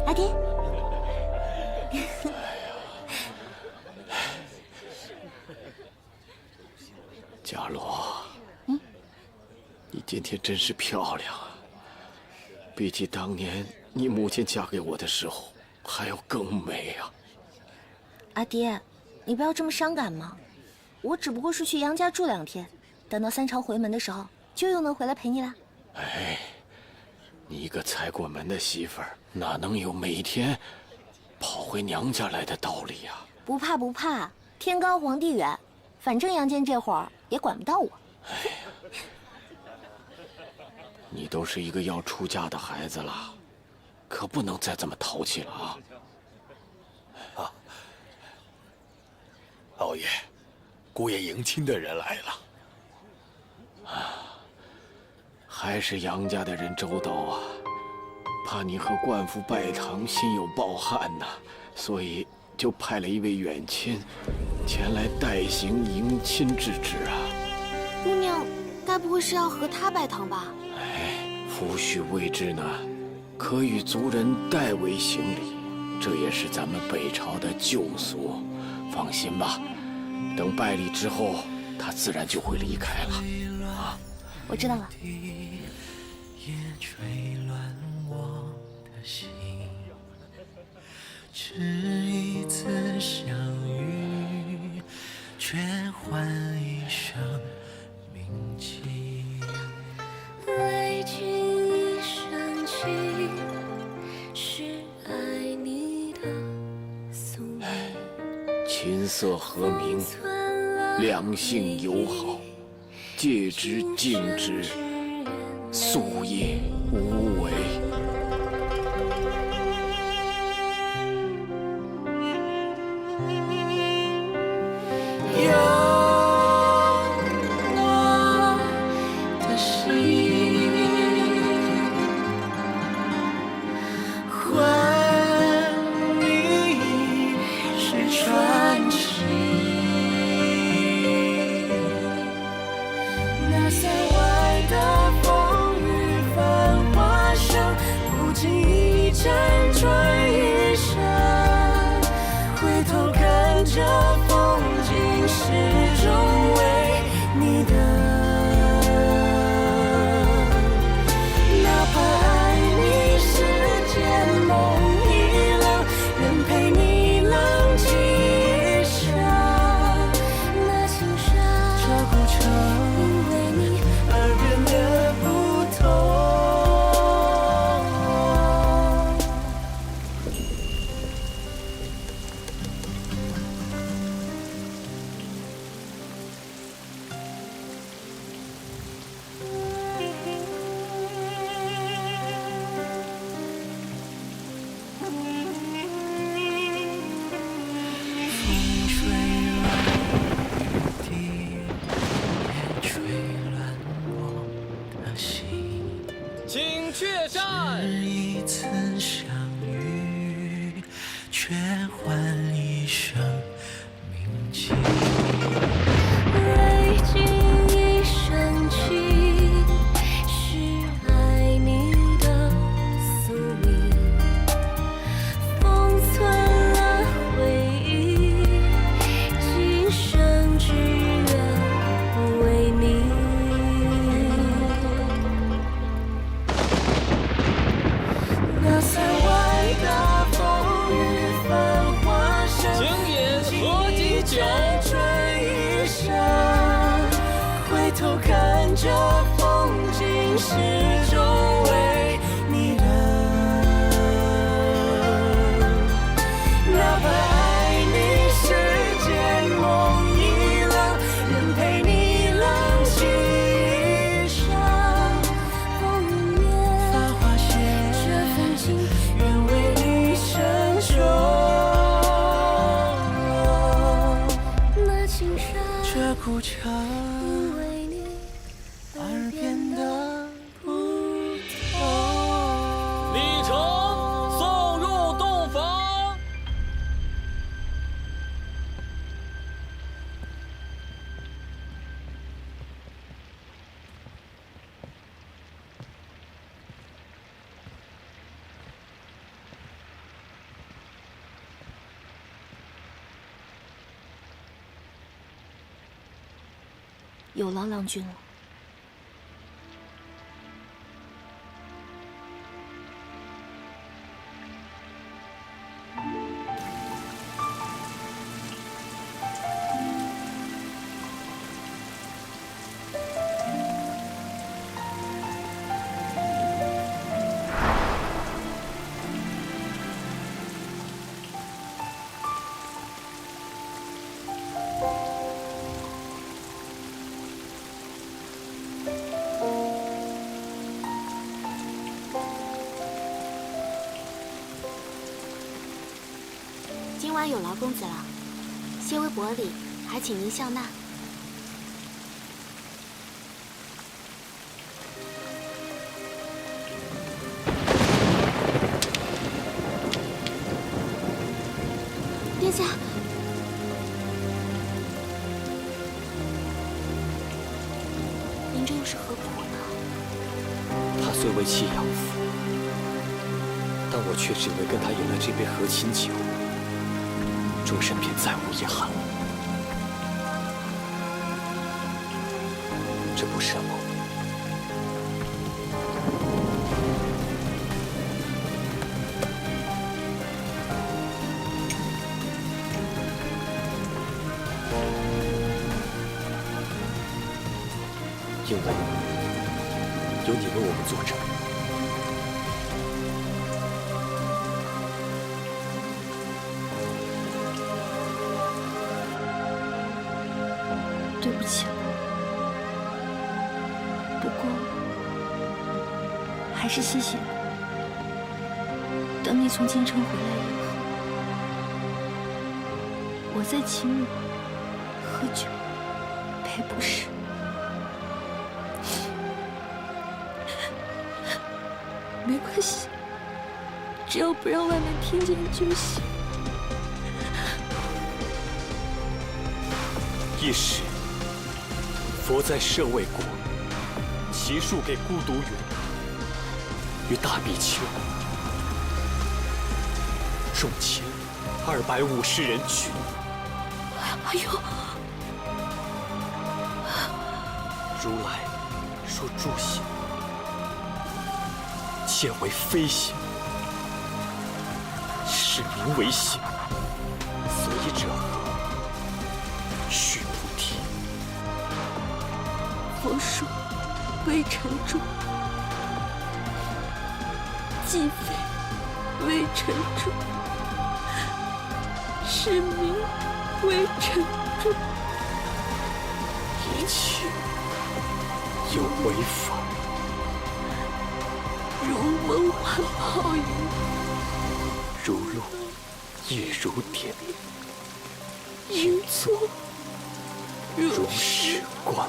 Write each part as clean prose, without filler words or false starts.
阿爹。佳罗，你今天真是漂亮啊！比起当年你母亲嫁给我的时候，还要更美啊！阿爹，你不要这么伤感嘛。我只不过是去杨家住2天，等到3朝回门的时候，就又能回来陪你啦。哎，你一个才过门的媳妇儿，哪能有每天跑回娘家来的道理呀？不怕不怕，天高皇帝远，反正杨坚这会儿也管不到我。哎呀，你都是一个要出嫁的孩子了，可不能再这么淘气了啊！啊，老爷，姑爷迎亲的人来了。还是杨家的人周到啊，怕你和冠夫拜堂心有抱憾呐，所以就派了一位远亲前来代行迎亲之职啊。姑娘，该不会是要和他拜堂吧？哎，夫婿未至呢，可与族人代为行礼，这也是咱们北朝的旧俗。放心吧，等拜礼之后，他自然就会离开了。啊，我知道了。也吹乱我的心，只一次相遇，却换一生铭记。为君一生情，是爱你的宿命。琴瑟和鸣，两性友好，戒之敬之，夙夜无为。有我的心，换你是传奇。那塞外的风雨繁华声，不经意辗转余生，回头看着风景，始终为你等。哪怕爱你世间梦已冷，愿陪你浪迹一生。那青山，这古城，因为你而变得不同。风吹乱雨滴，也吹乱我的心。请确站。只一次相遇，却换一生铭记。为君一生情，是爱你的宿命。封存了回忆，今生只愿为你。那塞外的风雨繁华声，请饮合卺酒。辗转一生，回头看着风景，始终为你等。哪怕爱你世间梦已冷，愿陪你浪迹一生。风云灭，繁华谢，这份情愿为你承受。那青山，这古城，因为你而变得不同。礼成，送入洞房。有劳郎君了。今晚有劳公子了，些微薄礼，还请您笑纳。殿下，您这又是何苦呢？他虽为弃养父，但我却只为跟他饮了这杯和亲酒，终身便再无遗憾了。这不是梦。因为有你为我们作证。对不起了，不过还是谢谢你。等你从京城回来以后，我再请你喝酒赔不是。没关系，只要不让外面听见就行。一时，佛在舍卫国，骑术给孤独园于大比丘，众前250人去。哎呦！如来说诸行，切为非行，是名为行。所以者何？须菩提。佛说微尘众，既非微尘众，是名为尘众。一切有违法，如梦幻泡影，如露亦如电，应作如是观。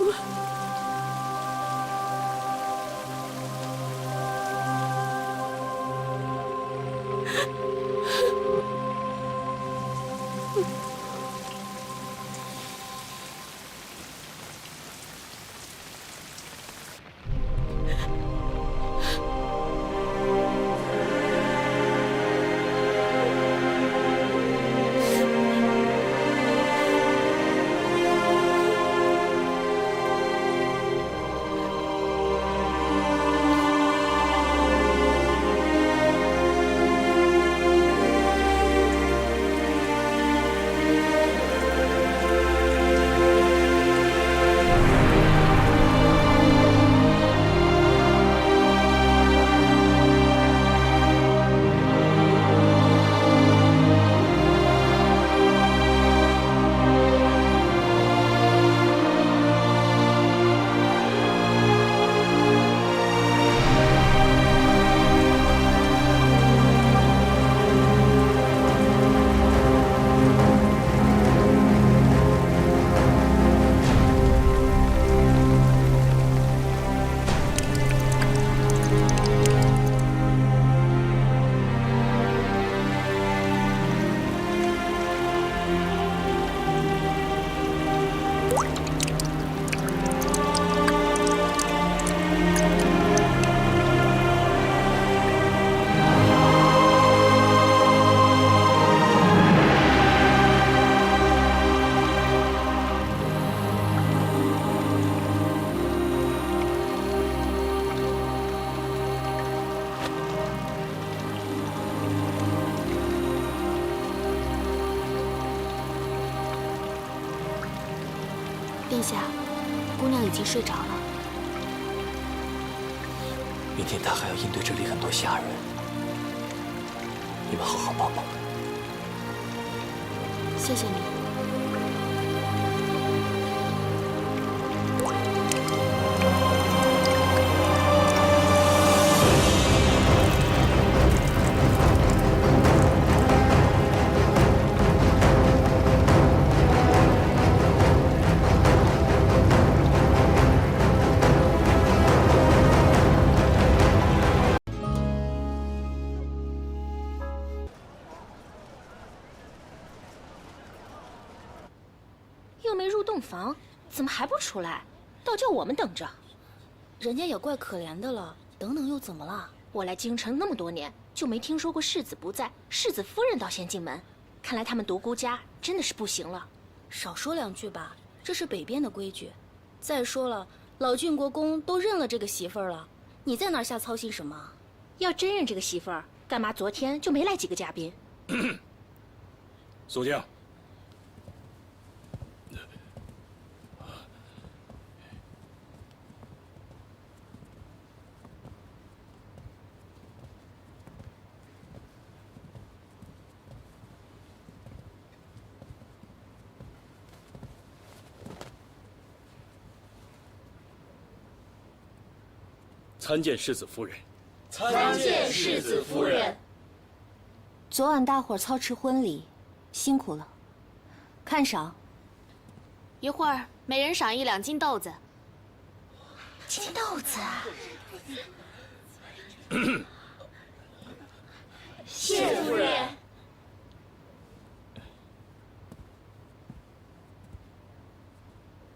殿下，姑娘已经睡着了。明天他还要应对这里很多下人，你们好好帮帮。谢谢你。又没入洞房，怎么还不出来？倒叫我们等着。人家也怪可怜的了，等等又怎么了？我来京城那么多年，就没听说过世子不在，世子夫人倒先进门。看来他们独孤家真的是不行了。少说两句吧，这是北边的规矩。再说了，老郡国公都认了这个媳妇儿了，你在那儿瞎操心什么？要真认这个媳妇儿，干嘛昨天就没来几个嘉宾？肃静。参见世子夫人。参见世子夫人。昨晚大伙儿操持婚礼，辛苦了。看赏。一会儿每人赏1两斤豆子。金豆子啊！谢夫人。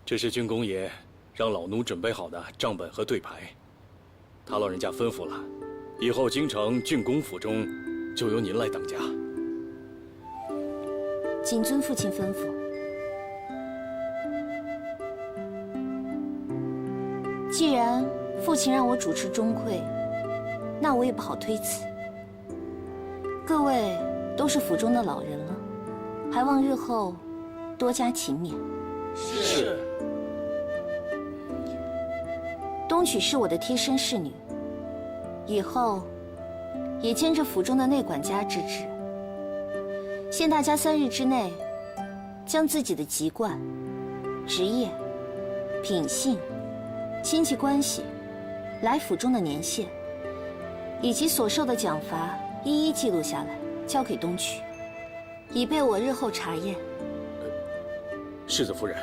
这是郡公爷让老奴准备好的账本和对牌，他老人家吩咐了，以后京城郡公府中就由您来当家。谨遵父亲吩咐。既然父亲让我主持钟会，那我也不好推辞。各位都是府中的老人了，还望日后多加勤勉。是。东曲是我的贴身侍女，以后也兼着府中的内管家之职。限大家3日之内，将自己的籍贯、职业、品性、亲戚关系、来府中的年限，以及所受的奖罚，一一记录下来，交给东曲，以备我日后查验。世子夫人，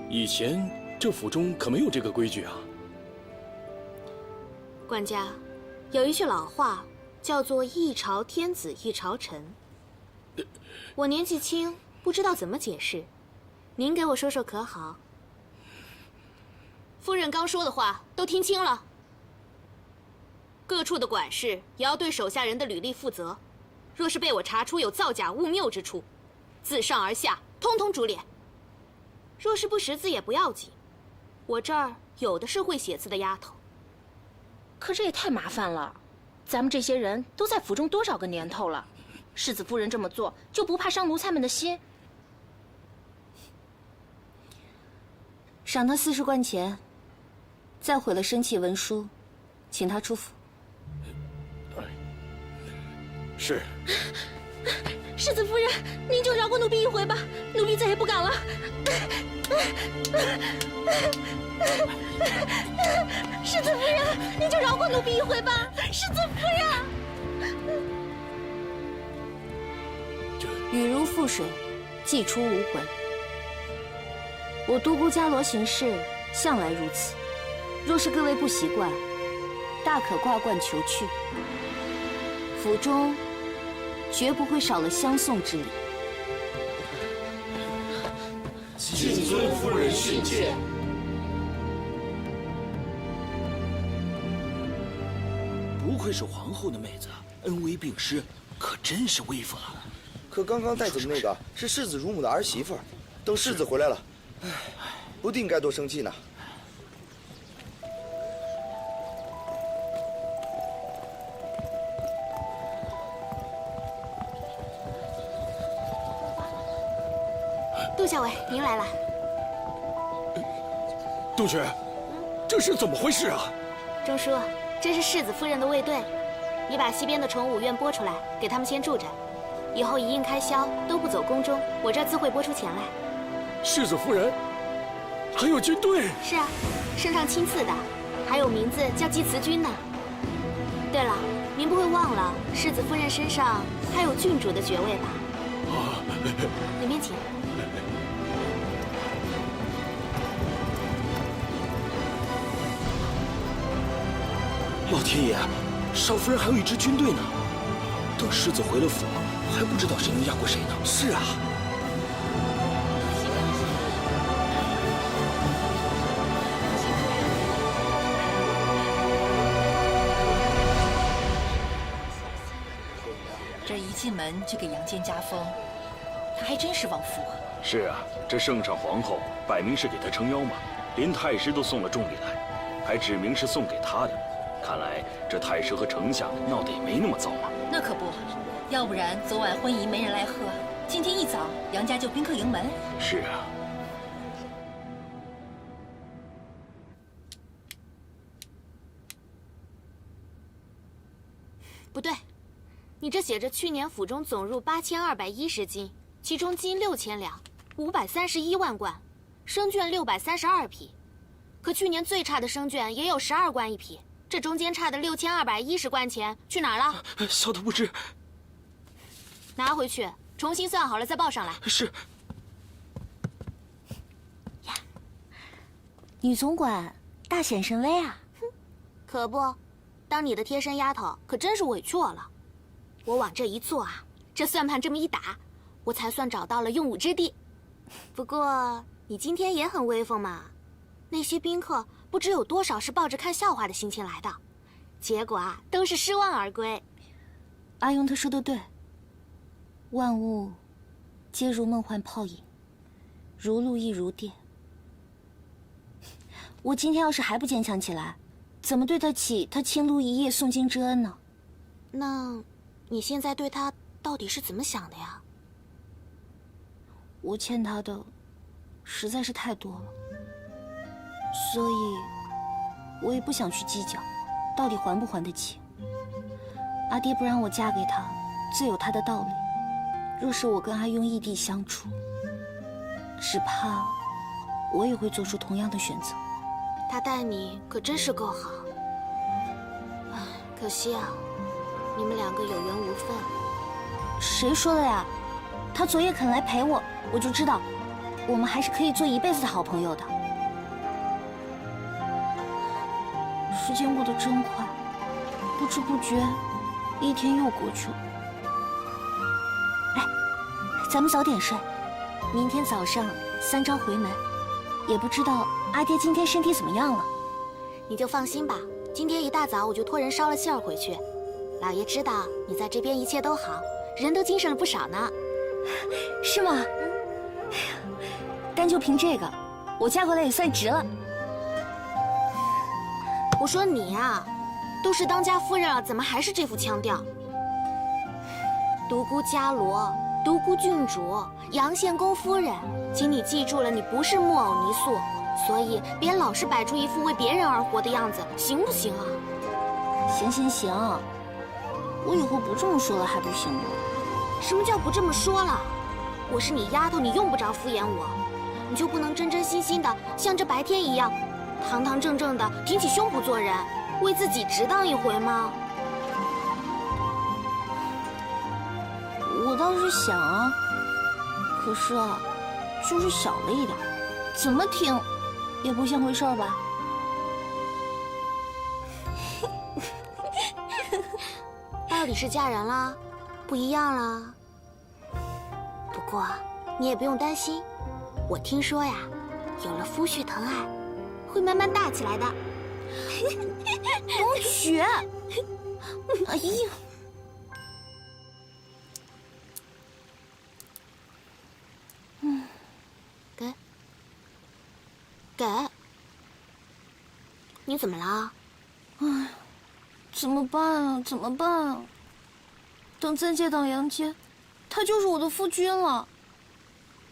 以前这府中可没有这个规矩啊。管家，有一句老话，叫做“一朝天子一朝臣”。我年纪轻，不知道怎么解释，您给我说说可好？夫人刚说的话都听清了。各处的管事也要对手下人的履历负责，若是被我查出有造假误谬之处，自上而下通通株连。若是不识字也不要紧，我这儿有的是会写字的丫头。可这也太麻烦了，咱们这些人都在府中多少个年头了，世子夫人这么做就不怕伤奴才们的心？赏他40贯钱，再毁了生契文书，请他出府。是。世子夫人，您就饶过奴婢一回吧，奴婢再也不敢了。世子夫人，您就饶过奴婢一回吧，世子夫人。雨如覆水，既出无回。我独孤伽罗行事向来如此，若是各位不习惯，大可挂冠求去。府中绝不会少了相送之礼。谨遵夫人训诫。不愧是皇后的妹子，恩威并施，可真是威风啊！可刚刚带走的那个是世子乳母的儿媳妇，等世子回来了，唉，不定该多生气呢。杜校尉，您来了。冬雪，这是怎么回事啊？钟叔，这是世子夫人的卫队，你把西边的宠武院拨出来，给他们先住着，以后一应开销都不走宫中，我这儿自会拨出钱来。世子夫人，还有军队？是啊，圣上亲赐的，还有名字叫祭慈军呢。对了，您不会忘了世子夫人身上还有郡主的爵位吧？啊，里面请。老天爷，少夫人还有一支军队呢。等世子回了府，还不知道谁能压过谁呢。是啊。这一进门就给杨坚加封，他还真是旺夫啊！是啊，这圣上皇后摆明是给他撑腰嘛，连太师都送了重礼来，还指明是送给他的。看来这太师和丞相闹得也没那么糟嘛。那可不，要不然昨晚婚仪没人来贺，今天一早杨家就宾客盈门。是啊。不对，你这写着去年府中总入8210斤，其中金6000两，531万贯，生绢632匹。可去年最差的生绢也有12贯一匹。这中间差的6210贯钱去哪儿了？小的不知。拿回去，重新算好了再报上来。是。呀，女总管大显神威啊！哼，可不，当你的贴身丫头可真是委屈我了。我往这一坐啊，这算盘这么一打，我才算找到了用武之地。不过你今天也很威风嘛，那些宾客。不知有多少是抱着看笑话的心情来的，结果啊，都是失望而归。阿庸他说的对，万物皆如梦幻泡影，如露亦如电。我今天要是还不坚强起来，怎么对得起他倾炉一夜诵经之恩呢？那，你现在对他到底是怎么想的呀？我欠他的实在是太多了。所以，我也不想去计较，到底还不还得起。阿爹不让我嫁给他，自有他的道理。若是我跟阿庸异地相处，只怕我也会做出同样的选择。他待你可真是够好，唉，可惜啊，你们两个有缘无分。谁说的呀？他昨夜肯来陪我，我就知道，我们还是可以做一辈子的好朋友的。时间过得真快，不知不觉，一天又过去了。哎，咱们早点睡，明天早上3朝回门。也不知道阿爹今天身体怎么样了。你就放心吧，今天一大早我就托人捎了信儿回去。老爷知道你在这边一切都好，人都精神了不少呢。是吗？单就凭这个，我嫁过来也算值了。我说你呀，都是当家夫人了，怎么还是这副腔调？独孤伽罗，独孤郡主，杨献公夫人，请你记住了，你不是木偶泥塑，所以别老是摆出一副为别人而活的样子，行不行啊？行行行，我以后不这么说了还不行吗？什么叫不这么说了？我是你丫头，你用不着敷衍我，你就不能真真心心的像这白天一样？堂堂正正的挺起胸脯做人，为自己值当一回吗？我倒是想啊，可是啊，就是小了一点，怎么听也不像回事儿吧？到底是嫁人啦，不一样啦。不过你也不用担心，我听说呀，有了夫婿疼爱。会慢慢大起来的。冬雪，哎呀，给，你怎么了？哎，怎么办啊？怎么办啊？等再见到杨坚，他就是我的夫君了，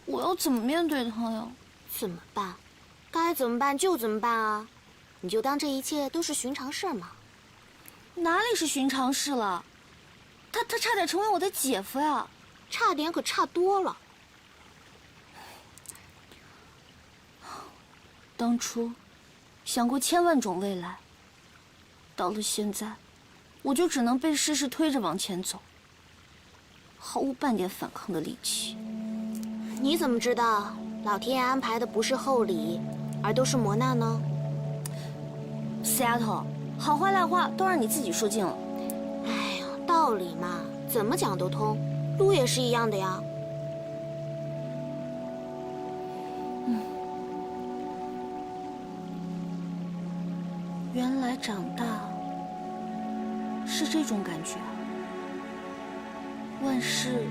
我要怎么面对他呀？怎么办？该怎么办就怎么办啊！你就当这一切都是寻常事嘛。哪里是寻常事了？他差点成为我的姐夫呀！差点可差多了。当初想过千万种未来，到了现在，我就只能被世事推着往前走，毫无半点反抗的力气。你怎么知道老天爷安排的不是厚礼，而都是磨难呢？死丫头，好话赖话都让你自己说尽了。哎呀，道理嘛，怎么讲都通，路也是一样的呀。原来长大是这种感觉啊！万事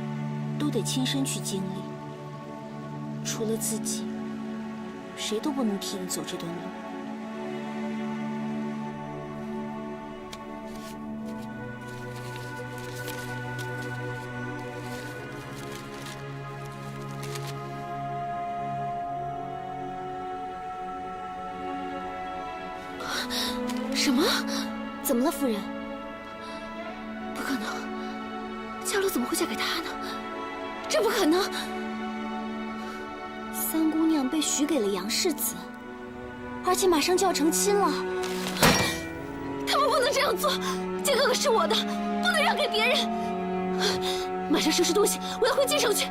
都得亲身去经历，除了自己，谁都不能替你走这段路。什么？怎么了，夫人？不可能，嘉洛怎么会嫁给他呢？这不可能！三姑娘被许给了杨世子，而且马上就要成亲了。他们不能这样做，剑哥哥是我的，不能让给别人。马上收拾东西，我要回京城去。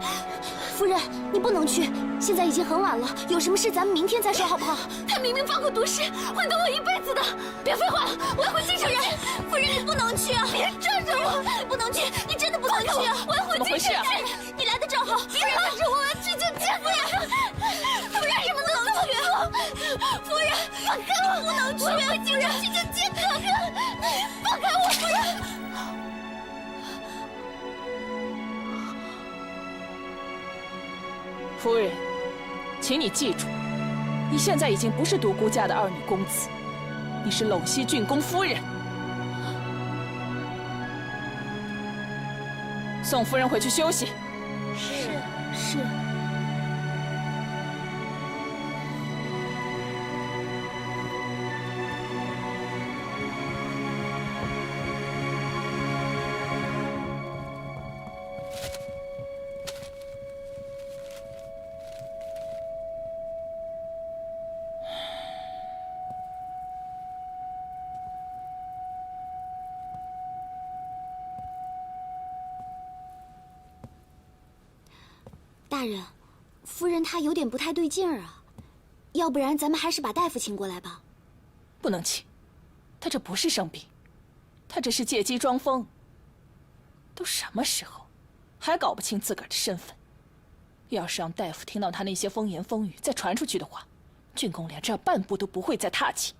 夫人，你不能去，现在已经很晚了，有什么事咱们明天再说，好不好？他明明放过毒誓，会等我一辈子的。别废话了，我要回京城去。夫人，你不能去啊！别拽着我，你不能去，你真的不能去啊！我要回京城去。你来的正好，别拉着我，我要去见剑夫人。夫人，什么不能去？夫人，放开我，不能去！我要回京城去见剑哥哥。放开我，夫人！夫人，请你记住，你现在已经不是独孤家的二女公子，你是陇西郡公夫人。送夫人回去休息。是。大人，夫人她有点不太对劲儿啊，要不然咱们还是把大夫请过来吧。不能请，他这不是生病，他这是借机装疯。都什么时候，还搞不清自个儿的身份？要是让大夫听到他那些风言风语再传出去的话，郡公连这半步都不会再踏起。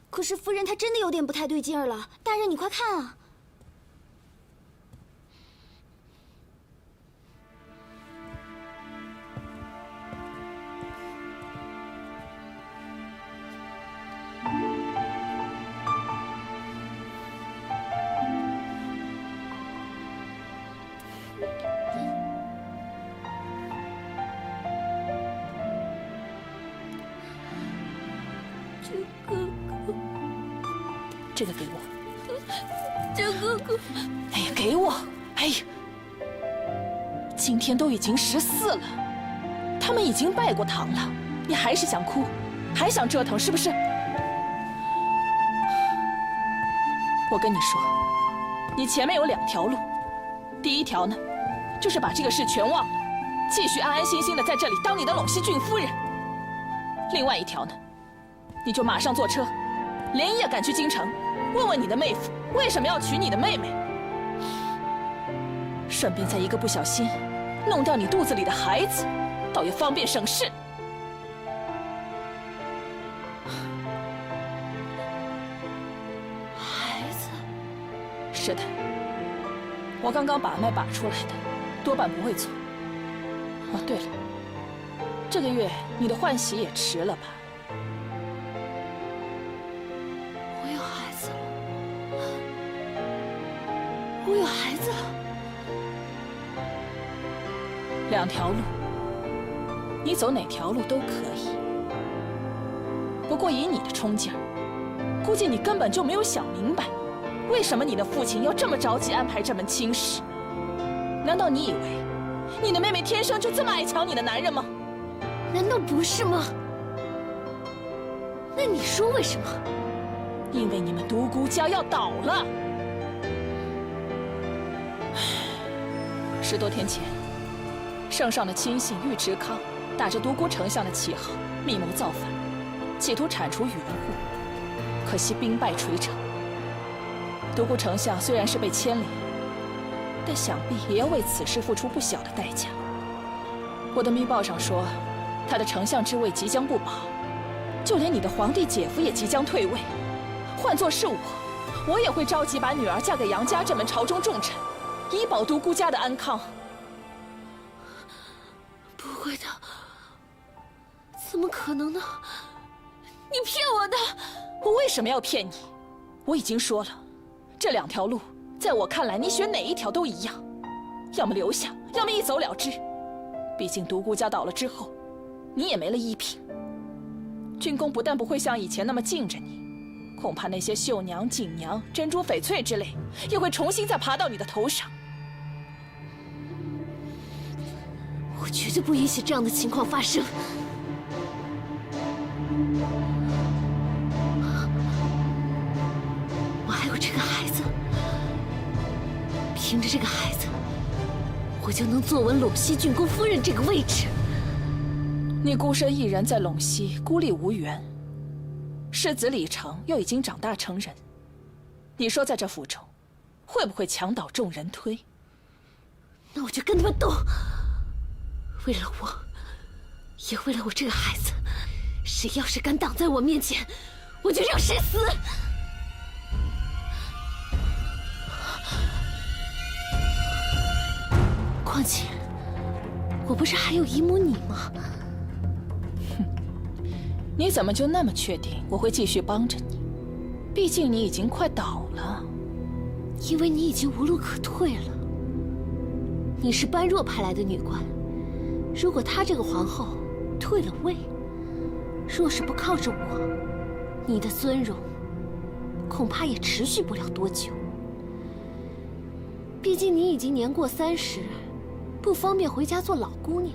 可是夫人她真的有点不太对劲儿了，大人你快看啊！这个给我。剑哥哥，哎呀，给我！哎呀，今天都已经14了，他们已经拜过堂了，你还是想哭，还想折腾，是不是？我跟你说，你前面有2条路，第一条呢，就是把这个事全忘了，继续安安心心的在这里当你的陇西郡夫人；另外一条呢，你就马上坐车，连夜赶去京城。问问你的妹夫为什么要娶你的妹妹，顺便在一个不小心弄掉你肚子里的孩子，倒也方便省事。孩子？是的，我刚刚把脉把出来的，多半不会错。哦，对了，这个月你的换喜也迟了吧？我有孩子了， 2条路，你走哪条路都可以。不过以你的冲劲儿，估计你根本就没有想明白，为什么你的父亲要这么着急安排这门亲事？难道你以为你的妹妹天生就这么爱抢你的男人吗？难道不是吗？那你说为什么？因为你们独孤家要倒了。10多天前，圣上的亲信尉迟康打着独孤丞相的旗号，密谋造反，企图铲除宇文护。可惜兵败垂城。独孤丞相虽然是被牵连，但想必也要为此事付出不小的代价。我的密报上说，他的丞相之位即将不保，就连你的皇帝姐夫也即将退位。换作是我也会着急把女儿嫁给杨家这门朝中重臣，以保独孤家的安康。不会的，怎么可能呢？你骗我的！我为什么要骗你？我已经说了，这2条路，在我看来，你选哪一条都一样，要么留下，要么一走了之。毕竟独孤家倒了之后，你也没了依凭。军功不但不会像以前那么敬着你，恐怕那些绣娘、锦娘、珍珠翡翠之类，也会重新再爬到你的头上。我绝对不允许这样的情况发生。我还有这个孩子，凭着这个孩子，我就能坐稳陇西郡公夫人这个位置。你孤身一人在陇西，孤立无援。世子李成又已经长大成人，你说在这府中，会不会墙倒众人推？那我就跟他们斗。为了我，也为了我这个孩子，谁要是敢挡在我面前，我就让谁死！况且，我不是还有姨母你吗？你怎么就那么确定我会继续帮着你？毕竟你已经快倒了。因为你已经无路可退了。你是般若派来的女官，如果她这个皇后退了位，若是不靠着我，你的尊荣恐怕也持续不了多久。毕竟你已经年过30，不方便回家做老姑娘。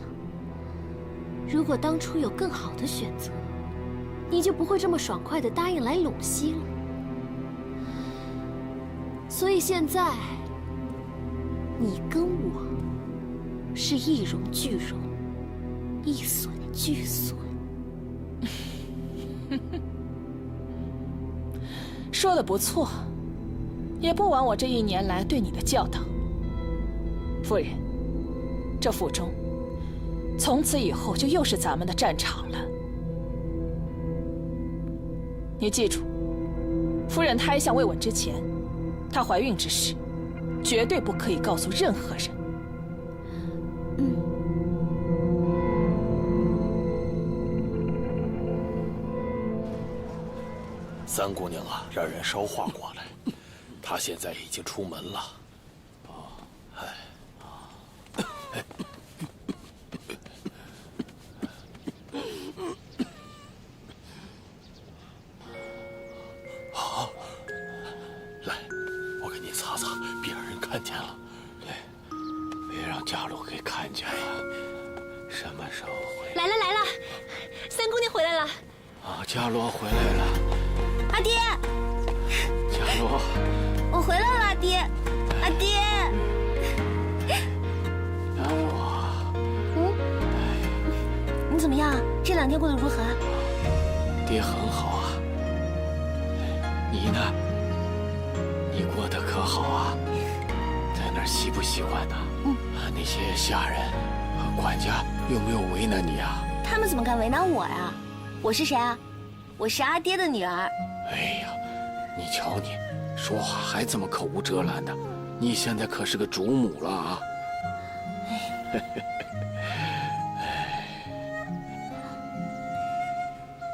如果当初有更好的选择，你就不会这么爽快地答应来陇西了。所以现在，你跟我是一荣俱荣，一损俱损。说得不错，也不枉我这1年来对你的教导。夫人，这府中从此以后就又是咱们的战场了。你记住，夫人胎相未稳之前，她怀孕之事，绝对不可以告诉任何人。三姑娘啊，让人捎话过来，她现在已经出门了。来，我给你擦擦，别让人看见了。对，别让家路给看见了。什么时候回？来了来了，三姑娘回来了。啊，伽罗回来了。阿爹，伽罗，我回来了，阿爹，阿爹。伽罗，你怎么样？这2天过得如何？爹很好啊。你呢？你过得可好啊？在那儿习不习惯呢？那些下人和管家有没有为难你啊？他们怎么敢为难我呀？我是谁啊？我是阿爹的女儿。哎呀，你瞧你，说话还这么口无遮拦的，你现在可是个主母了啊！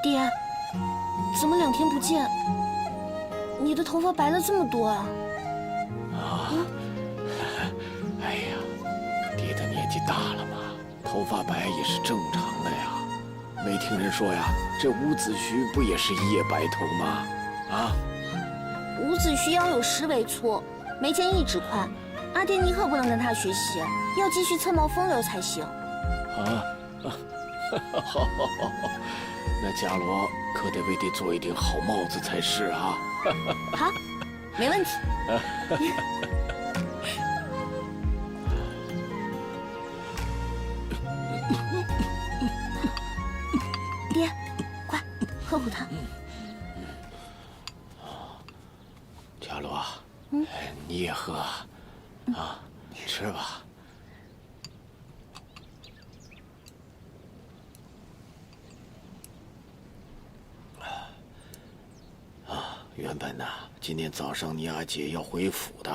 爹，怎么2天不见，你的头发白了这么多啊？哎呀，爹的年纪大了嘛，头发白也是正常的呀。没听人说呀，这伍子胥不也是一夜白头吗？啊？伍子胥腰有10尾粗，眉间1指宽。阿爹，你可不能跟他学习，要继续侧帽风流才行。啊，好，那伽罗可得为爹做一顶好帽子才是啊。好，没问题。爹，快喝壶汤。伽罗，你也喝啊，吃吧。原本呢，今天早上你阿姐要回府的，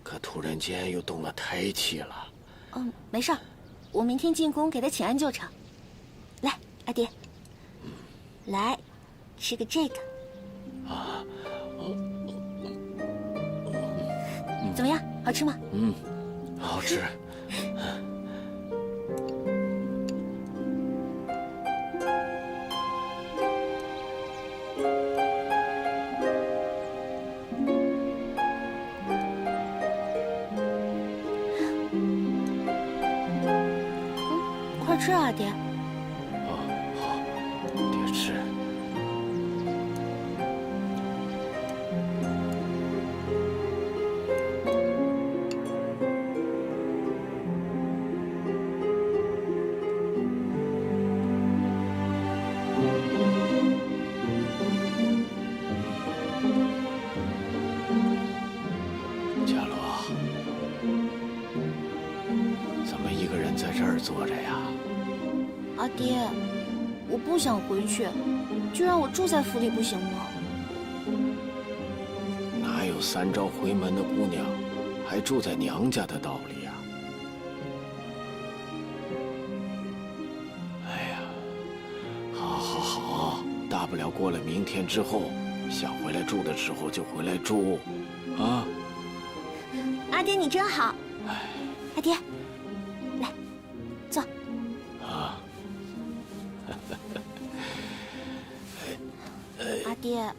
可突然间又动了胎气了。没事儿，我明天进宫给她请安就成。来，阿爹，来，吃个这个。怎么样，好吃吗？好吃。快吃啊，爹。好，爹吃。伽罗，怎么一个人在这儿坐着呀？阿爹，我不想回去，就让我住在府里不行吗？哪有3朝回门的姑娘还住在娘家的道理呀？哎呀，好，大不了过了明天之后，想回来住的时候就回来住，啊。阿爹，你真好。阿爹，来，坐。啊。阿爹，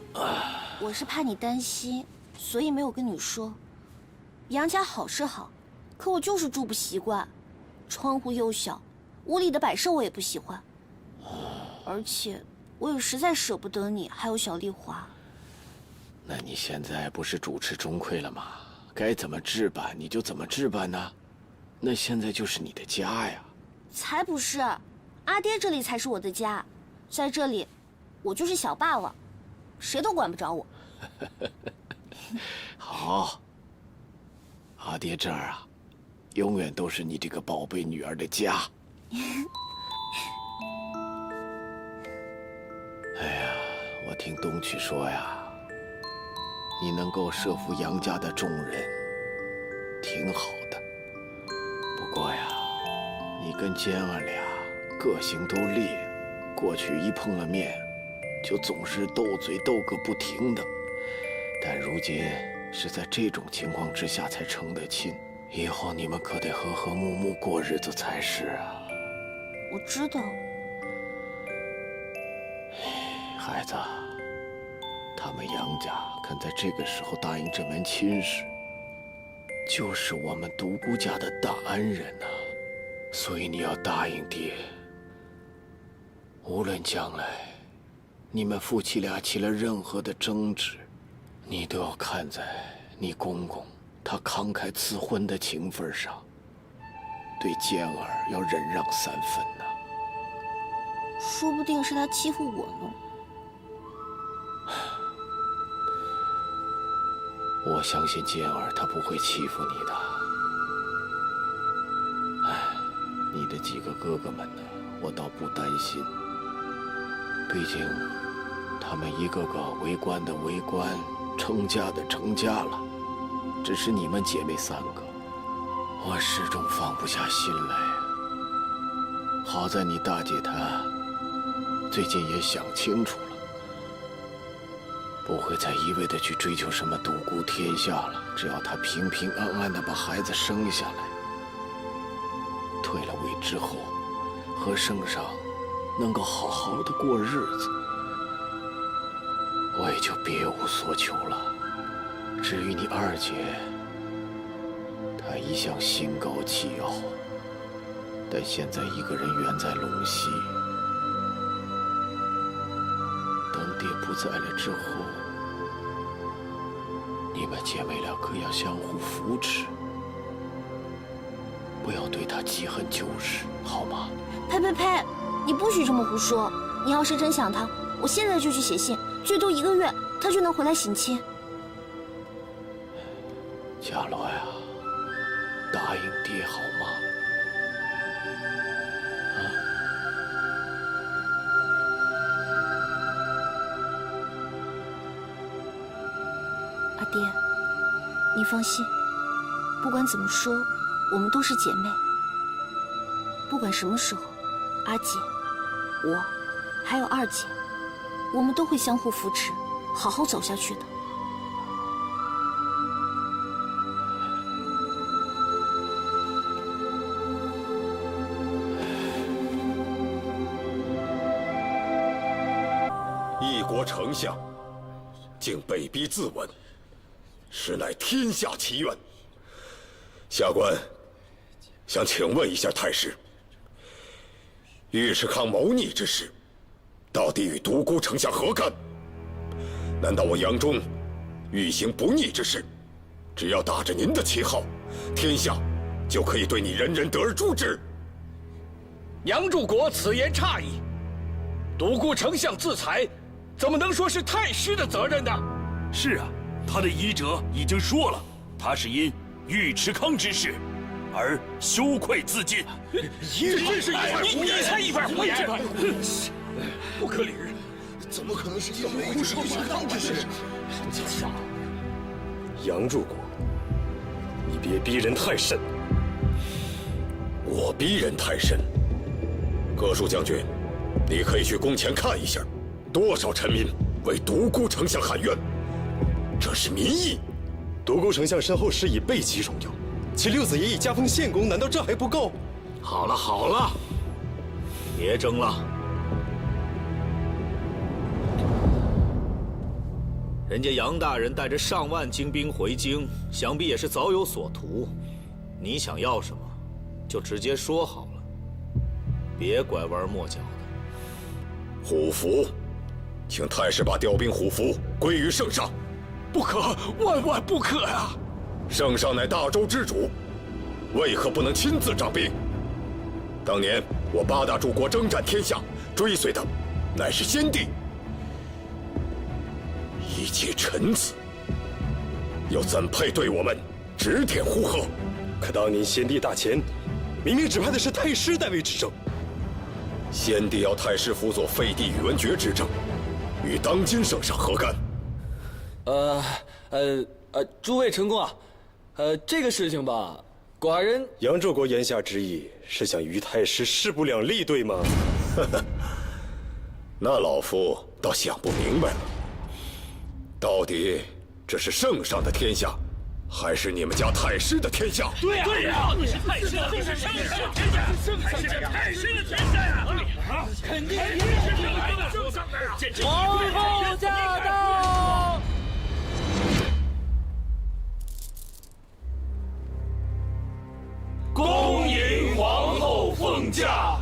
我是怕你担心，所以没有跟你说。杨家好是好，可我就是住不习惯，窗户又小，屋里的摆设我也不喜欢，而且我也实在舍不得你，还有小丽华。那你现在不是主持钟馗了吗？该怎么置办你就怎么置办呢？那现在就是你的家呀。才不是，阿爹这里才是我的家，在这里，我就是小霸王，谁都管不着我。好，阿爹这儿啊，永远都是你这个宝贝女儿的家。哎呀，我听东曲说呀，你能够摄服杨家的众人，挺好的。不过呀，你跟尖儿俩个性都烈，过去一碰了面，就总是斗嘴斗个不停的。但如今是在这种情况之下才成的亲，以后你们可得和和睦睦过日子才是啊。我知道。孩子，他们杨家肯在这个时候答应这门亲事，就是我们独孤家的大恩人呐，所以你要答应爹。无论将来你们夫妻俩起了任何的争执，你都要看在你公公他慷慨赐婚的情分上，对尖儿要忍让3分呐。说不定是他欺负我呢。我相信尖儿他不会欺负你的。哎，你的几个哥哥们呢，我倒不担心。毕竟，他们一个个为官的为官，成家的成家了，只是你们姐妹3个，我始终放不下心来。好在你大姐她最近也想清楚了，不会再一味的去追求什么独孤天下了，只要她平平安安的把孩子生下来，退了位之后，和圣上能够好好的过日子，我也就别无所求了。至于你二姐，她一向心高气傲，但现在一个人远在陇西，等爹不在了之后，你们姐妹俩可要相互扶持，不要对她记恨旧事，好吗？呸呸呸！你不许这么胡说！你要是真想他，我现在就去写信，最多1个月他就能回来省亲。伽罗呀，答应爹好吗？啊！阿爹，你放心，不管怎么说，我们都是姐妹。不管什么时候，阿姐、我，还有二姐，我们都会相互扶持，好好走下去的。一国丞相竟被逼自刎，实乃天下奇冤。下官想请问一下太师，尉迟康谋逆之事，到底与独孤丞相何干？难道我杨忠欲行不义之事，只要打着您的旗号，天下就可以对你人人得而诛之？杨柱国此言差矣，独孤丞相自裁，怎么能说是太师的责任呢？是啊，他的遗折已经说了，他是因尉迟康之事而羞愧自尽。这真是一番胡言！你才一番胡言！不可理喻！怎么可能是因为尉迟康之事？杨柱国，你别逼人太甚。我逼人太甚？葛树将军，你可以去宫前看一下，多少臣民为独孤丞相喊冤，这是民意。独孤丞相身后施以备极荣耀，其六子也已加封县公，难道这还不够？好了好了，别争了。人家杨大人带着上万精兵回京，想必也是早有所图。你想要什么，就直接说好了，别拐弯抹角的。虎符，请太师把调兵虎符归于圣上。不可，万万不可啊！圣上乃大周之主，为何不能亲自掌兵？当年我8大诸国征战天下，追随的乃是先帝。一介臣子，又怎配对我们指点呼喝？可当年先帝大前，明明指派的是太师代为执政。先帝要太师辅佐废帝宇文觉执政，与当今圣上何干？诸位臣公啊，这个事情吧，寡人杨柱国言下之意是想与太师势不两立，对吗？那老夫倒想不明白了，到底这是圣上的天下，还是你们家太师的天下？对呀，对呀，你是太师的天下，圣上是太师的天下呀！啊，肯定是圣上的呀！皇后驾到！恭迎皇后奉驾。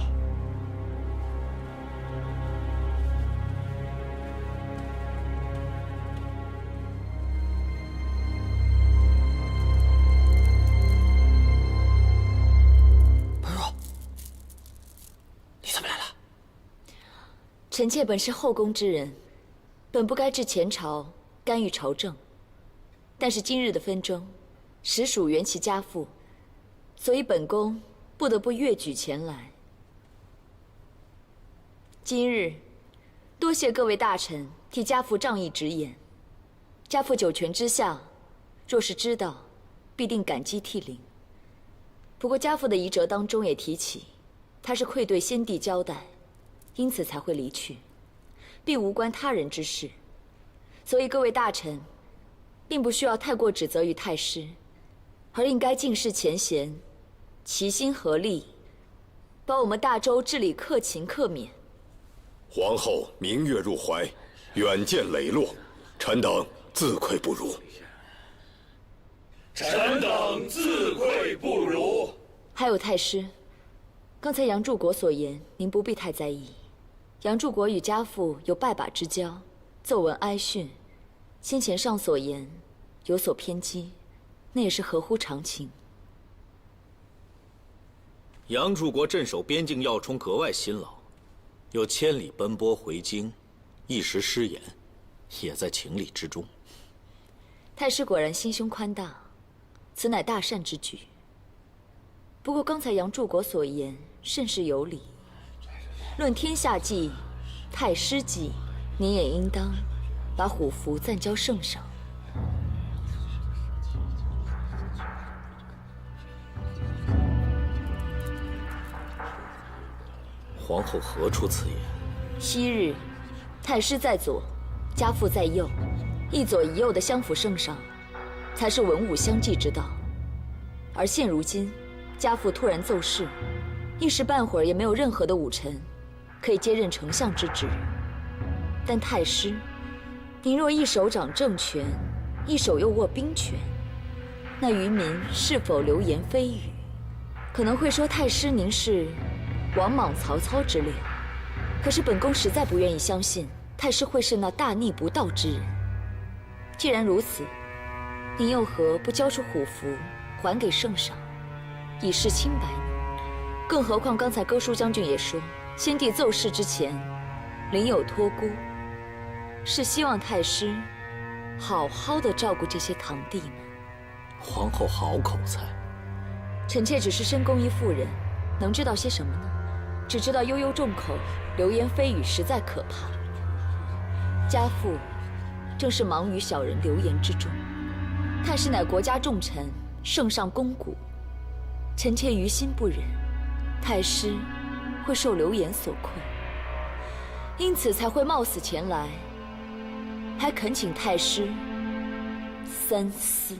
臣妾本是后宫之人，本不该至前朝干预朝政，但是今日的纷争实属缘其家父，所以本宫不得不越举前来。今日多谢各位大臣替家父仗义直言，家父九泉之下，若是知道，必定感激涕零。不过家父的遗折当中也提起，他是愧对先帝交代，因此才会离去，并无关他人之事。所以各位大臣，并不需要太过指责于太师，而应该尽释前嫌，齐心合力，把我们大周治理克勤克勉。皇后明月入怀，远见磊落，臣等自愧不如。臣等自愧不如。还有太师，刚才杨柱国所言，您不必太在意。杨柱国与家父有拜把之交，奏闻哀训，先前上所言有所偏激，那也是合乎常情。杨柱国镇守边境要冲格外辛劳，又千里奔波回京，一时失言，也在情理之中。太师果然心胸宽大，此乃大善之举。不过刚才杨柱国所言甚是有理。论天下计，太师计，您也应当把虎符暂交圣上。皇后何出此言？昔日，太师在左，家父在右，一左一右的相辅圣上，才是文武相济之道。而现如今，家父突然奏事，一时半会儿也没有任何的武臣可以接任丞相之职。但太师，您若一手掌政权，一手又握兵权，那渔民是否流言蜚语，可能会说太师您是王莽曹操之流。可是本宫实在不愿意相信太师会是那大逆不道之人。既然如此，您又何不交出虎符还给圣上，以示清白呢？更何况刚才哥舒将军也说，先帝奏事之前，领有托孤，是希望太师好好的照顾这些堂弟们。皇后好口才。臣妾只是深宫一妇人，能知道些什么呢？只知道悠悠众口，流言蜚语实在可怕。家父正是忙于小人流言之中，太师乃国家重臣，圣上肱骨，臣妾于心不忍，太师会受流言所困，因此才会冒死前来，还恳请太师三思。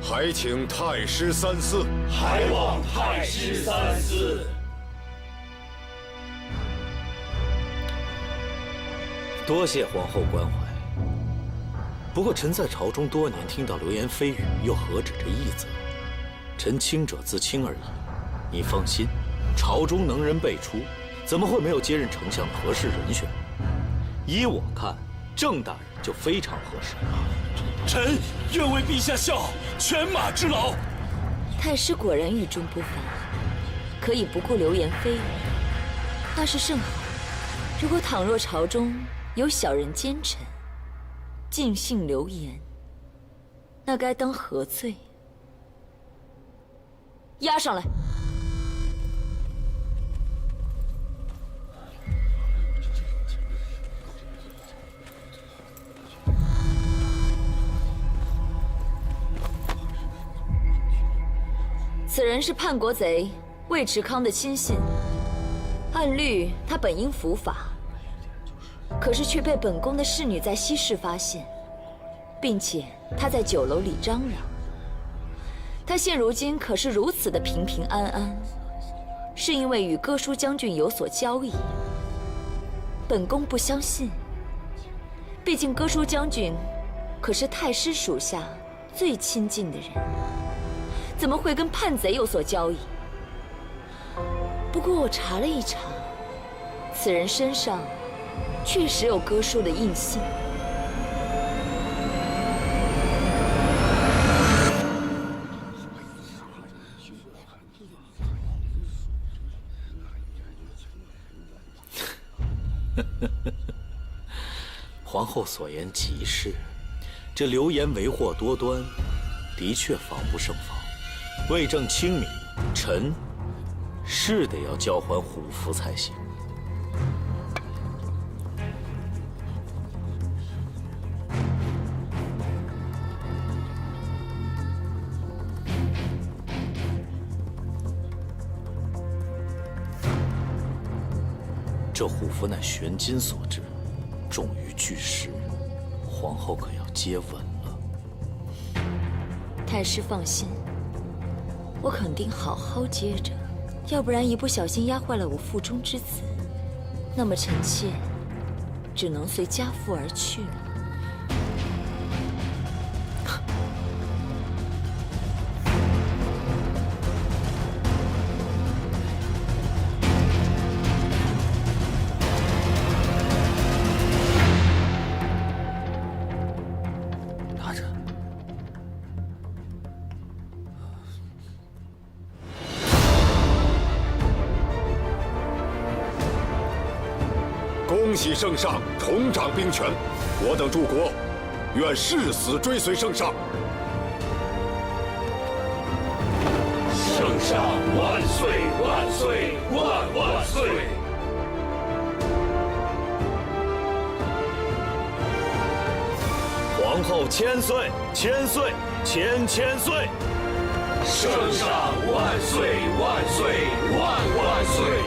还请太师三思，还望太师三思。多谢皇后关怀。不过臣在朝中多年，听到流言蜚语，又何止这一则？臣清者自清而已。你放心，朝中能人辈出，怎么会没有接任丞相的合适人选？依我看，郑大人就非常合适。臣愿为陛下效犬马之劳。太师果然与众不凡，可以不顾流言蜚语，那是甚好。如果倘若朝中有小人奸臣，尽信流言，那该当何罪？押上来。此人是叛国贼尉迟康的亲信，按律他本应伏法，可是却被本宫的侍女在西市发现，并且他在酒楼里张嚷。他现如今可是如此的平平安安，是因为与哥舒将军有所交易。本宫不相信，毕竟哥舒将军可是太师属下最亲近的人，怎么会跟叛贼有所交易？不过我查了一查，此人身上确实有哥舒的印信。皇后所言极是，这流言为祸多端，的确防不胜防。为政清明，臣是得要交还虎符才行。这虎符乃玄金所制，重于巨石，皇后可要接稳了。太师放心，我肯定好好接着，要不然一不小心压坏了我腹中之子，那么臣妾只能随家父而去了。恭喜圣上重掌兵权，我等诸国愿誓死追随圣上。圣上万岁万岁万万岁！皇后千岁千岁千岁！圣上万岁万岁万万岁！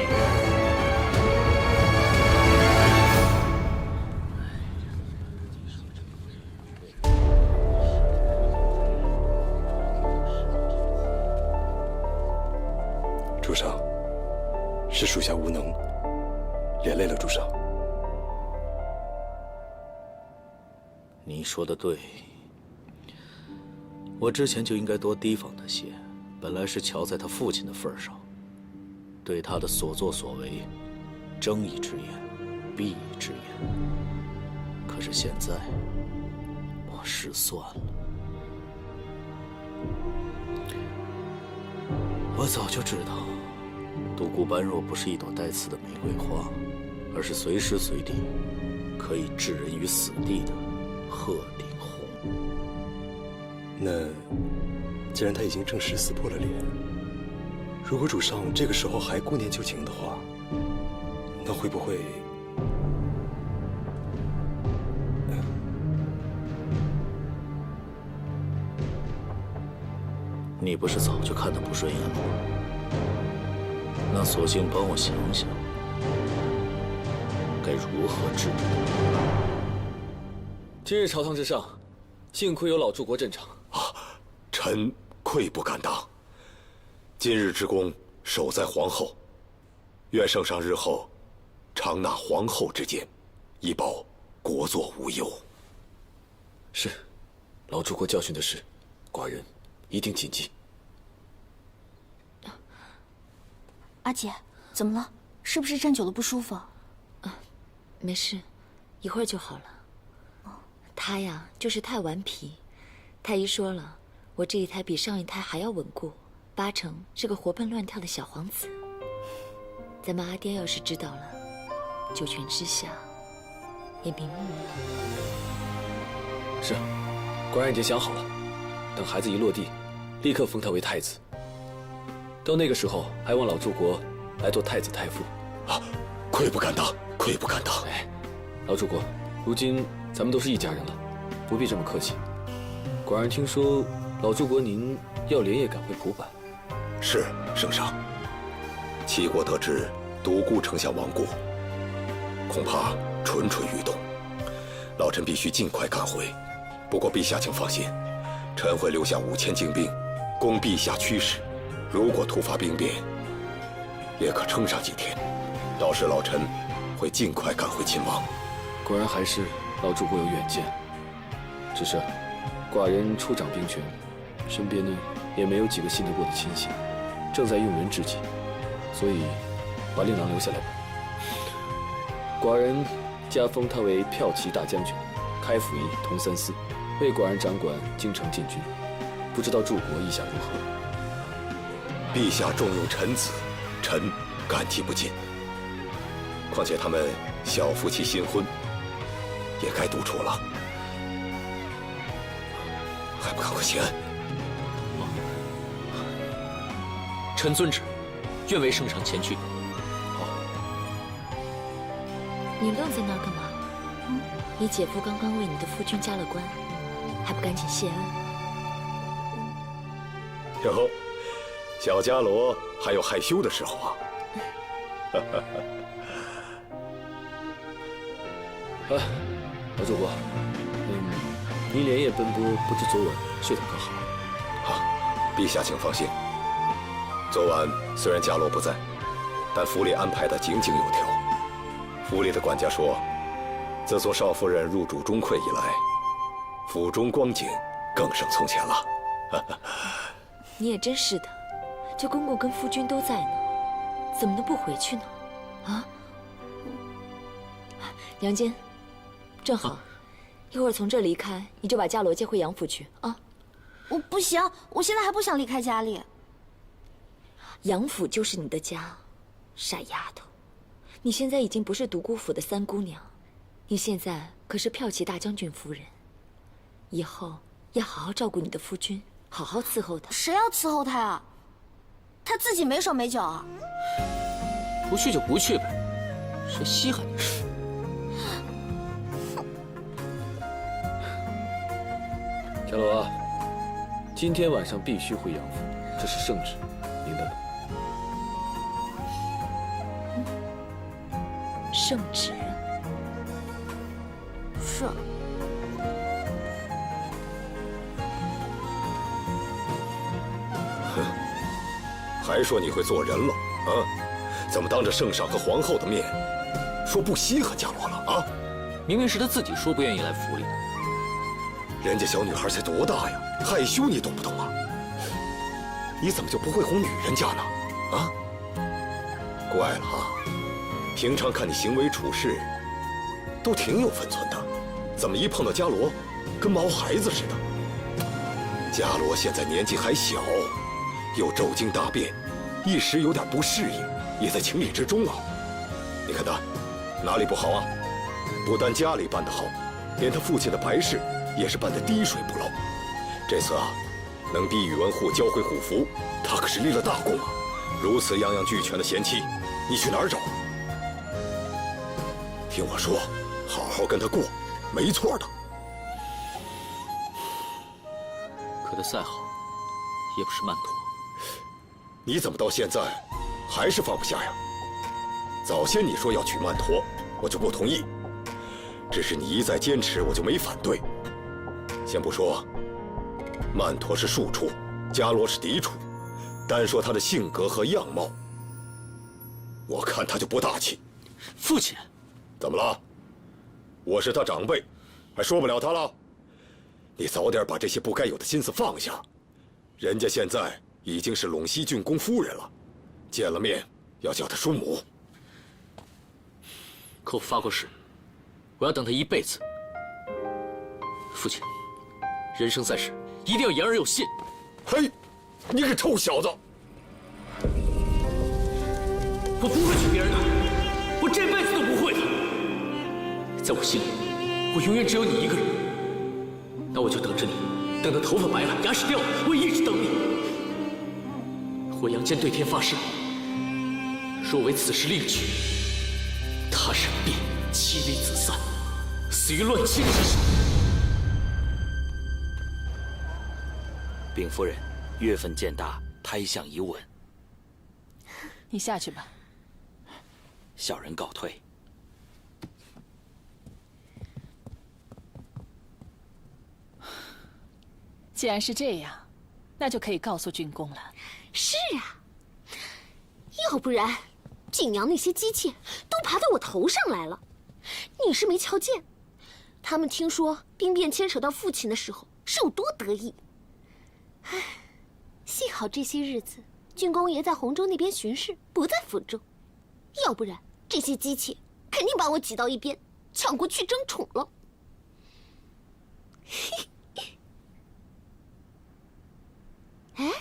主上，是属下无能，连累了主上。你说的对，我之前就应该多提防他些。本来是瞧在他父亲的份上，对他的所作所为，睁一只眼闭一只眼。可是现在，我失算了。我早就知道。独孤般若不是一朵带刺的玫瑰花，而是随时随地可以置人于死地的鹤顶红。那既然他已经正式撕破了脸，如果主上这个时候还顾念旧情的话，那会不会……你不是早就看他不顺眼了吗？那索性帮我想想，该如何治理。今日朝堂之上，幸亏有老柱国镇场。臣愧不敢当。今日之功，守在皇后，愿圣上日后常纳皇后之监，以保国祚无忧。是，老柱国教训的事，寡人一定谨记。阿姐，怎么了？是不是站久了不舒服？没事，一会儿就好了。他呀，就是太顽皮。太医说了，我这一胎比上一胎还要稳固，8成是个活蹦乱跳的小皇子。咱们阿爹要是知道了，九泉之下也瞑目了。是，寡人已经想好了，等孩子一落地，立刻封他为太子。到那个时候，还望老柱国来做太子太傅。愧不敢当，愧不敢当。老柱国，如今咱们都是一家人了，不必这么客气。寡人听说老柱国您要连夜赶回蒲坂。是，圣上。齐国得知独孤丞相亡故，恐怕蠢蠢欲动，老臣必须尽快赶回。不过陛下请放心，臣会留下5000精兵，供陛下驱使。如果突发兵变，也可撑上几天。到时老臣会尽快赶回秦王。果然还是老柱国有远见。只是，寡人初掌兵权，身边呢也没有几个信得过的亲信，正在用人之际，所以把令郎留下来吧。寡人加封他为骠骑大将军，开府尹同3司，为寡人掌管京城禁军。不知道柱国意下如何？陛下重用臣子，臣感激不尽。况且他们小夫妻新婚，也该督促了，还不赶快谢恩？臣遵旨，愿为圣上前去。你愣在那儿干嘛？你姐夫刚刚为你的夫君加了官，还不赶紧谢恩？哟，小伽罗还有害羞的时候啊！老主国，您连夜奔波，不知昨晚睡得可好？陛下请放心，昨晚虽然伽罗不在，但府里安排的井井有条。府里的管家说，自从少夫人入主钟馗以来，府中光景更胜从前了。你也真是的，这公公跟夫君都在呢，怎么能不回去呢？啊？杨坚，正好，一会儿从这离开，你就把伽罗接回杨府去啊。我不行，我现在还不想离开家里。杨府就是你的家，傻丫头，你现在已经不是独孤府的三姑娘，你现在可是骠骑大将军夫人，以后要好好照顾你的夫君，好好伺候他。谁要伺候他啊？他自己没手没脚啊。不去就不去呗，谁稀罕你？伽罗啊，今天晚上必须回杨府，这是圣旨，明白吗？圣旨。是。哼，还说你会做人了啊？怎么当着圣上和皇后的面，说不稀罕伽罗了啊？明明是他自己说不愿意来府里的。人家小女孩才多大呀，害羞你懂不懂啊？你怎么就不会哄女人家呢？啊？怪了啊！平常看你行为处事，都挺有分寸的，怎么一碰到伽罗，跟毛孩子似的？伽罗现在年纪还小，又骤经大变，一时有点不适应，也在情理之中啊。你看他哪里不好啊？不但家里办得好，连他父亲的白事也是办得滴水不漏。这次啊，能逼宇文护交回虎符，他可是立了大功啊！如此样样俱全的贤妻，你去哪儿找？听我说，好好跟他过，没错的。可他再好，也不是曼陀。你怎么到现在还是放不下呀？早先你说要娶曼陀，我就不同意。只是你一再坚持，我就没反对。先不说曼陀是庶出，伽罗是嫡出，单说他的性格和样貌，我看他就不大气。父亲，怎么了？我是他长辈，还说不了他了？你早点把这些不该有的心思放下。人家现在已经是陇西郡公夫人了，见了面要叫他叔母。可我发过誓，我要等他一辈子。父亲，人生在世，一定要言而有信。嘿，你个臭小子！我不会娶别人的，我这辈子都不会的。在我心里，我永远只有你一个人。那我就等着你，等到头发白了，牙齿掉了，我也一直等你。我杨坚对天发誓，若为此事另娶，他人必妻离子散，死于乱亲之手。禀夫人，月份渐大，胎相已稳。你下去吧。小人告退。既然是这样，那就可以告诉郡公了。是啊，要不然景阳那些姬妾都爬到我头上来了。你是没瞧见，他们听说兵变牵扯到父亲的时候是有多得意。唉，幸好这些日子郡公爷在洪州那边巡视，不在府中，要不然这些姬妾肯定把我挤到一边，抢过去争宠了。哎，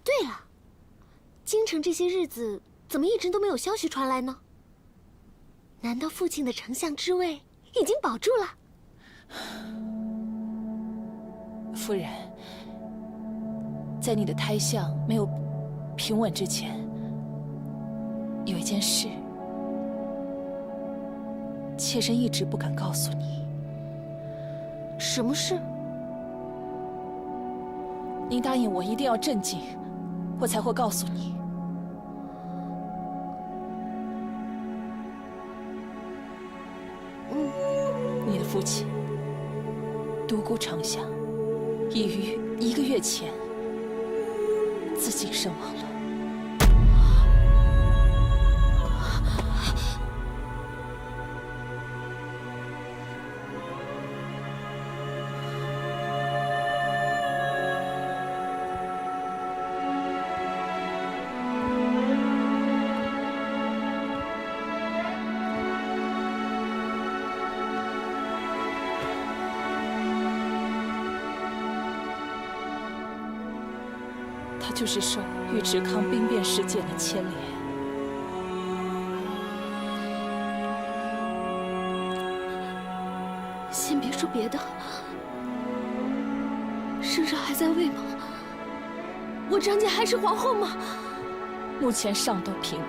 对了，京城这些日子怎么一直都没有消息传来呢？难道父亲的丞相之位已经保住了？夫人，在你的胎相没有平稳之前，有一件事，妾身一直不敢告诉你。什么事？您答应我一定要镇静，我才会告诉你。你的父亲独孤丞相已于1个月前自尽身亡了。他就是受尉迟康兵变事件的牵连。先别说别的，圣上还在位吗？我张姐还是皇后吗？目前尚都平安。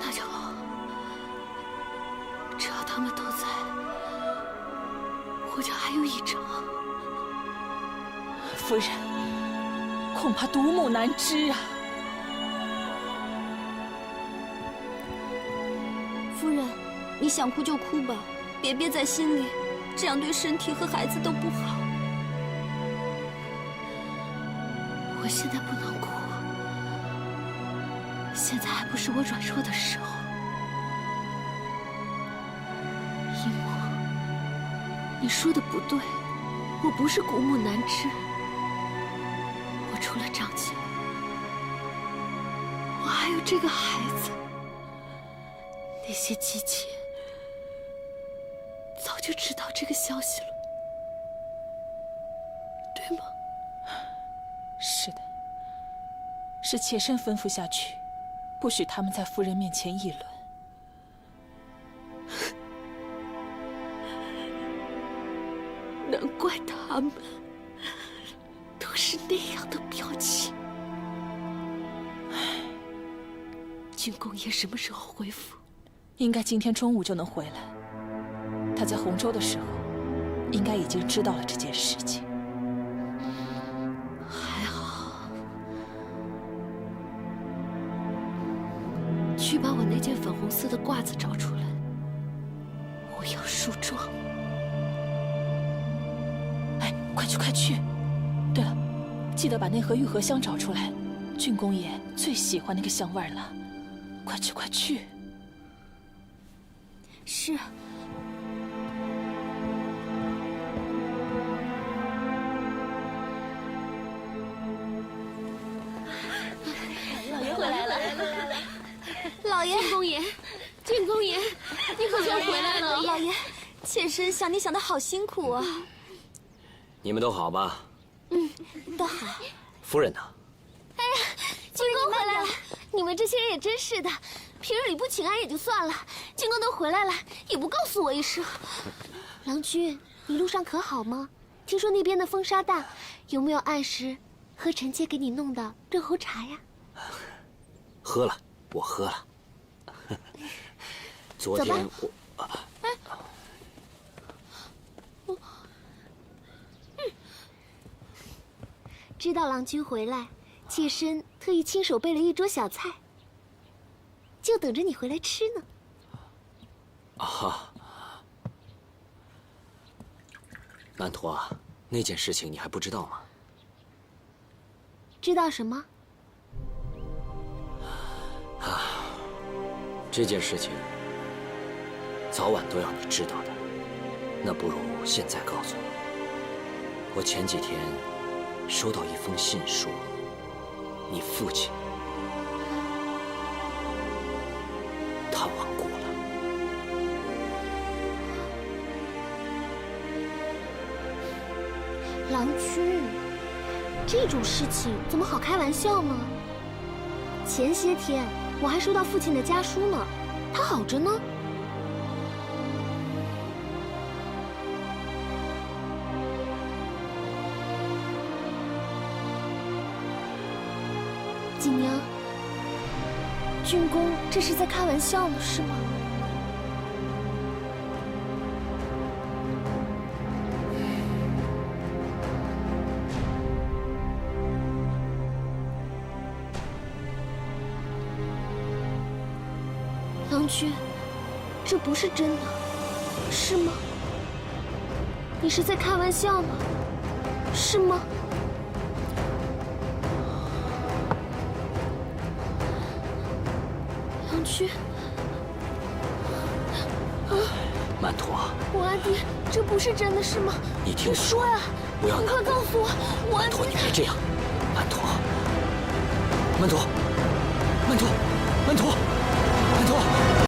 那就好，只要他们都在，我就还有一招。夫人，恐怕独木难支啊！夫人，你想哭就哭吧，别憋在心里，这样对身体和孩子都不好。我现在不能哭，现在还不是我软弱的时候。一墨，你说的不对，我不是孤木难支。除了张姐，我还有这个孩子。那些姬妾早就知道这个消息了，对吗？是的，是妾身吩咐下去，不许他们在夫人面前议论。难怪他们都是那样的表情。郡公爷什么时候回府？应该今天中午就能回来。他在洪州的时候，应该已经知道了这件事情。还好。去把我那件粉红色的褂子找出来，我要梳妆。哎，快去快去！对了，记得把那盒玉荷香找出来，郡公爷最喜欢那个香味了。快去快去！是。老爷回来了！老爷，郡公爷，郡公爷，你可算回来了！老爷，妾身想你想得好辛苦啊。你们都好吧？嗯，都好。夫人呢？哎呀，郡公回来了！你们这些人也真是的，平日里不请安也就算了，郡公都回来了，也不告诉我一声。郎君，你路上可好吗？听说那边的风沙大，有没有按时喝臣妾给你弄的润喉茶呀？喝了，我喝了。昨天我……知道郎君回来，妾身特意亲手备了一桌小菜，就等着你回来吃呢。啊，南陀啊，那件事情你还不知道吗？知道什么？啊，这件事情早晚都要你知道的，那不如现在告诉你。我前几天收到一封信说，你父亲他亡故了。郎君，这种事情怎么好开玩笑呢？前些天我还收到父亲的家书呢，他好着呢。锦娘，郡公这是在开玩笑呢，是吗？郎君，这不是真的，是吗？你是在开玩笑吗？是吗？杨区，曼陀，我阿爹，这不是真的是吗？你听你说呀！不要你快告诉我，我曼陀，你别这样，曼陀，曼陀，曼陀，曼陀，曼陀。